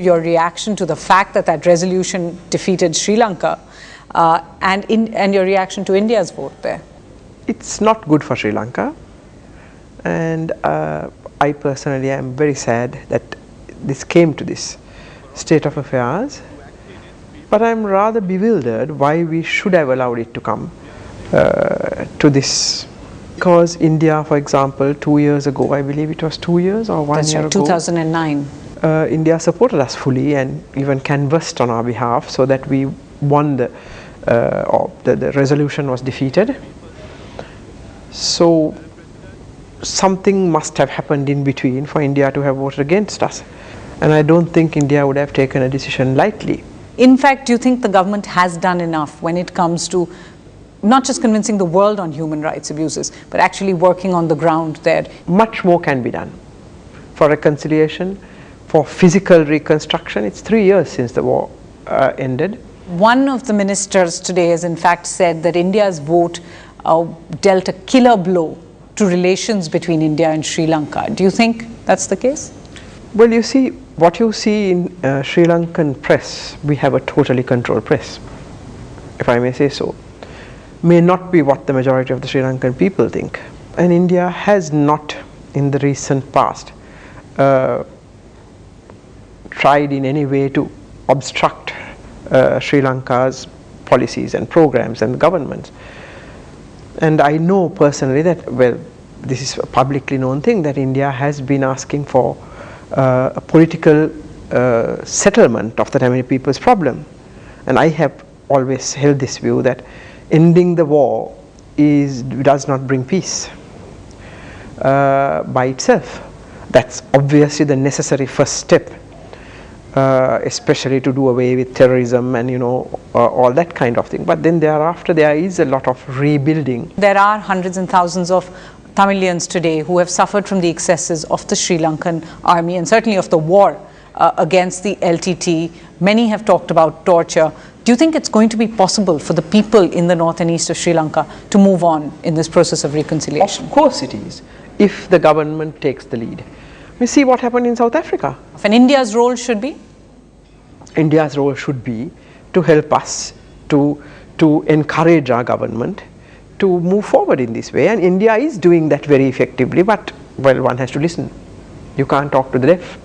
Your reaction to the fact that that resolution defeated Sri Lanka and your reaction to India's vote there? It's not good for Sri Lanka, and I personally am very sad that this came to this state of affairs, but I'm rather bewildered why we should have allowed it to come to this. Because India, for example, 2 years ago, I believe it was 2 years or 1 year ago. 2009. India supported us fully and even canvassed on our behalf so that we won the resolution was defeated. So something must have happened in between for India to have voted against us. And I don't think India would have taken a decision lightly. In fact, do you think the government has done enough when it comes to not just convincing the world on human rights abuses, but actually working on the ground there? Much more can be done for reconciliation, for physical reconstruction. It's 3 years since the war ended. One of the ministers today has in fact said that India's vote dealt a killer blow to relations between India and Sri Lanka. Do you think that's the case? Well, you see, what you see in Sri Lankan press, we have a totally controlled press, if I may say so, may not be what the majority of the Sri Lankan people think. And India has not, in the recent past, tried in any way to obstruct Sri Lanka's policies and programs and governments. And I know personally that, well, this is a publicly known thing, that India has been asking for a political settlement of the Tamil people's problem. And I have always held this view that ending the war does not bring peace by itself. That's obviously the necessary first step, especially to do away with terrorism and all that kind of thing. But then thereafter there is a lot of rebuilding. There are hundreds and thousands of Tamilians today who have suffered from the excesses of the Sri Lankan army and certainly of the war against the LTT. Many have talked about torture. Do you think it's going to be possible for the people in the north and east of Sri Lanka to move on in this process of reconciliation? Of course it is, if the government takes the lead. We see what happened in South Africa. And India's role should be? India's role should be to help us to encourage our government to move forward in this way, and India is doing that very effectively, but well, one has to listen. You can't talk to the deaf.